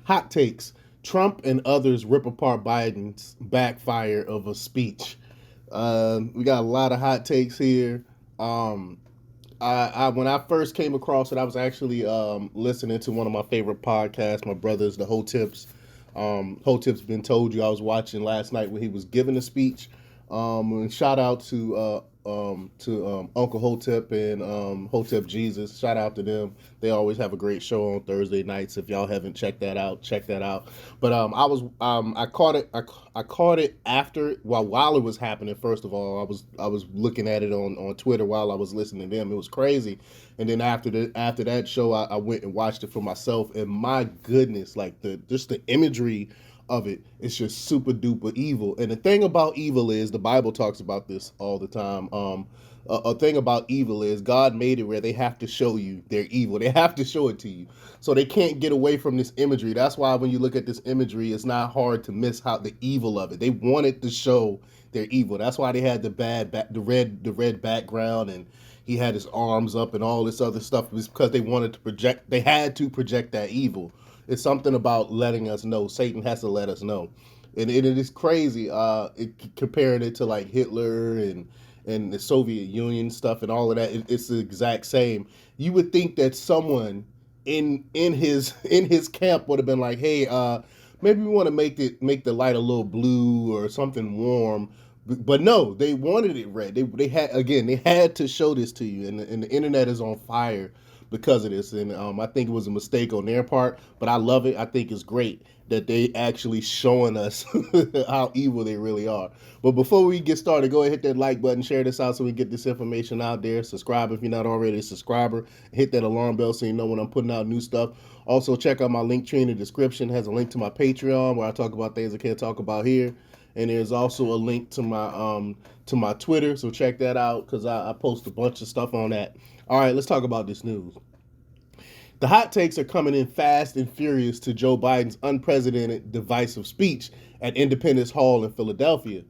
Hot takes. Trump and others rip apart Biden's backfire of a speech. We got a lot of hot takes here. Um, when I first came across it, I was actually listening to one of my favorite podcasts. My brother's the Hotips. Hotip's been told you. I was watching last night when he was giving a speech. And shout out to Uncle Hotep and Hotep Jesus. Shout out to them. They always have a great show on Thursday nights. If y'all haven't checked that out, check that out. But I caught it. I caught it after while it was happening. First of all, I was looking at it on Twitter while I was listening to them. It was crazy. And then after that show, I went and watched it for myself. And my goodness, like the imagery of it, it's just super duper evil. And the thing about evil is, the Bible talks about this all the time. A thing about evil is God made it where they have to show you they're evil. They have to show it to you, so they can't get away from this imagery. That's why when you look at this imagery, it's not hard to miss how the evil of it. They wanted to show they're evil. That's why they had the red background, and he had his arms up and all this other stuff. It was because they wanted to project. They had to project that evil. It's something about letting us know. Satan has to let us know, and it is crazy. Comparing it to like Hitler and the Soviet Union stuff and all of that. It's the exact same. You would think that someone in his camp would have been like, hey, maybe we want to make the light a little blue or something warm. But no, they wanted it red. They had to show this to you, and the internet is on fire because of this. And I think it was a mistake on their part, but I love it. I think it's great that they actually showing us how evil they really are. But before we get started, go ahead, hit that like button, share this out so we get this information out there. Subscribe if you're not already a subscriber. Hit that alarm bell so you know when I'm putting out new stuff. Also, check out my link tree in the description. It has a link to my Patreon where I talk about things I can't talk about here. And there's also a link to my Twitter, so check that out because I post a bunch of stuff on that. All right, let's talk about this news. The hot takes are coming in fast and furious to Joe Biden's unprecedented divisive speech at Independence Hall in Philadelphia.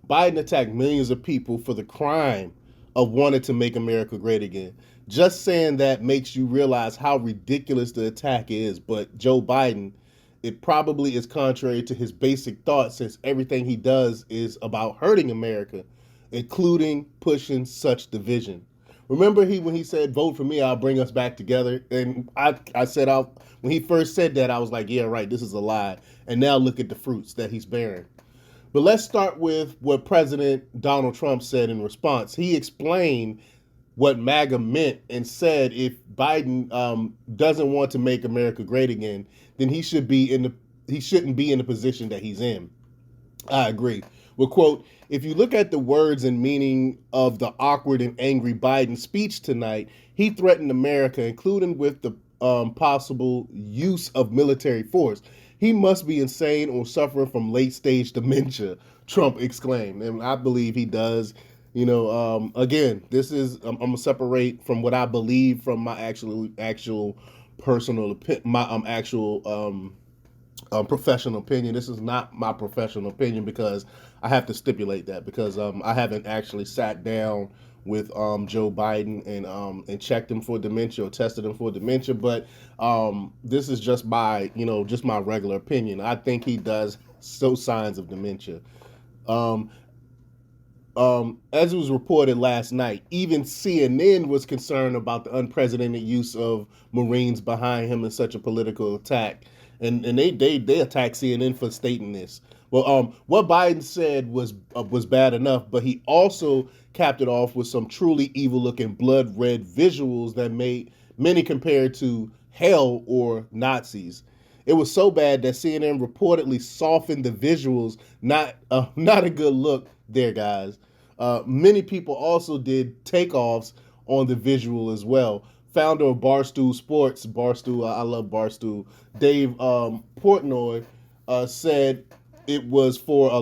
Biden attacked millions of people for the crime of wanting to make America great again. Just saying that makes you realize how ridiculous the attack is, but Joe Biden, it probably is contrary to his basic thought since everything he does is about hurting America, including pushing such division. Remember when he said, vote for me, I'll bring us back together? And I said out when he first said that, I was like, yeah, right, this is a lie. And now look at the fruits that he's bearing. But let's start with what President Donald Trump said in response. He explained what MAGA meant and said if Biden doesn't want to make America great again, then he shouldn't be in the position that he's in. I agree. Well, quote, if you look at the words and meaning of the awkward and angry Biden speech tonight, he threatened America, including with the possible use of military force. He must be insane or suffering from late stage dementia, Trump exclaimed. And I believe he does. Again, this is, I'm going to separate from what I believe from my actual personal, my actual professional opinion. This is not my professional opinion because I have to stipulate that because I haven't actually sat down with Joe Biden and checked him for dementia or tested him for dementia. But this is just my regular opinion. I think he does show signs of dementia. Um, as it was reported last night, even CNN was concerned about the unprecedented use of Marines behind him in such a political attack, and they attacked CNN for stating this. Well, what Biden said was bad enough, but he also capped it off with some truly evil-looking blood red visuals that made many compare to hell or Nazis. It was so bad that CNN reportedly softened the visuals. Not a good look there, guys. Many people also did takeoffs on the visual as well. Founder of Barstool Sports, I love Barstool, Dave Portnoy said it was for a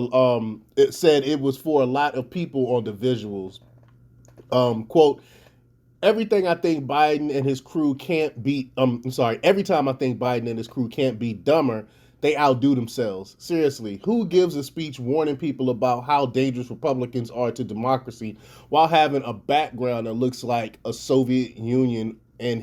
lot of people on the visuals. Quote, everything I think Biden and his crew can't be, every time I think Biden and his crew can't be dumber, they outdo themselves. Seriously, who gives a speech warning people about how dangerous Republicans are to democracy while having a background that looks like a Soviet Union and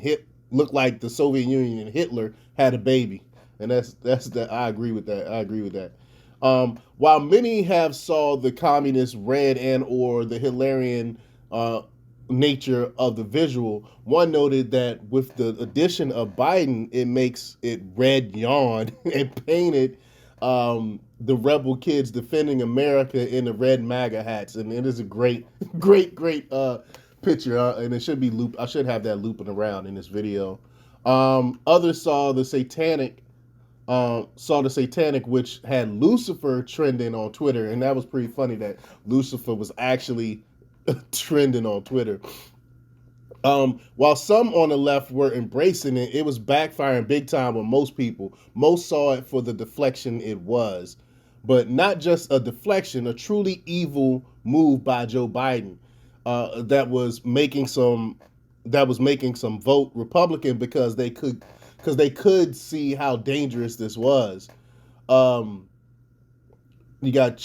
look like the Soviet Union and Hitler had a baby? and that's that. I agree with that. I agree with that. While many have saw the communist red and or the Hilarion uh, nature of the visual, one noted that with the addition of Biden, it makes it red yawn and painted the rebel kids defending America in the red MAGA hats, and it is a great, great picture, and it should be loop. I should have that looping around in this video. Others saw the satanic, which had Lucifer trending on Twitter, and that was pretty funny that Lucifer was actually trending on Twitter. While some on the left were embracing it, it was backfiring big time with most people. Most saw it for the deflection it was, but not just a deflection, a truly evil move by Joe Biden that was making some vote Republican because they could see how dangerous this was. Um, you got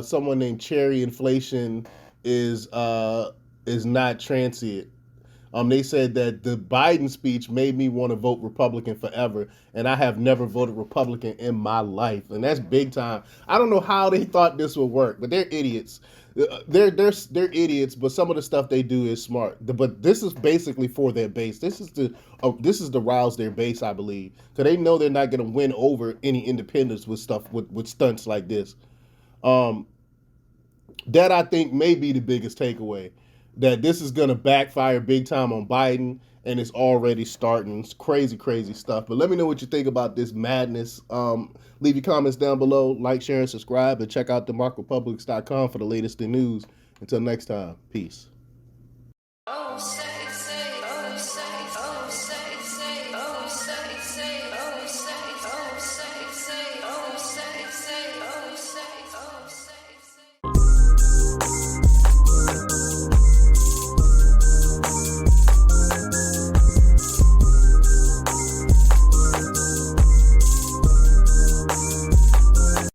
someone named Cherry Inflation is uh, is not transient. They said that the Biden speech made me want to vote Republican forever, and I have never voted Republican in my life, and that's big time. I don't know how they thought this would work, but they're idiots. They're idiots, but some of the stuff they do is smart. But this is basically for their base. This is to rouse their base, I believe, because they know they're not going to win over any independents with stuff with stunts like this. Um, that I think may be the biggest takeaway, that this is going to backfire big time on Biden, and it's already starting. It's crazy, crazy stuff. But let me know what you think about this madness. Leave your comments down below, like, share, and subscribe, and check out themarketpublics.com for the latest in news. Until next time, peace.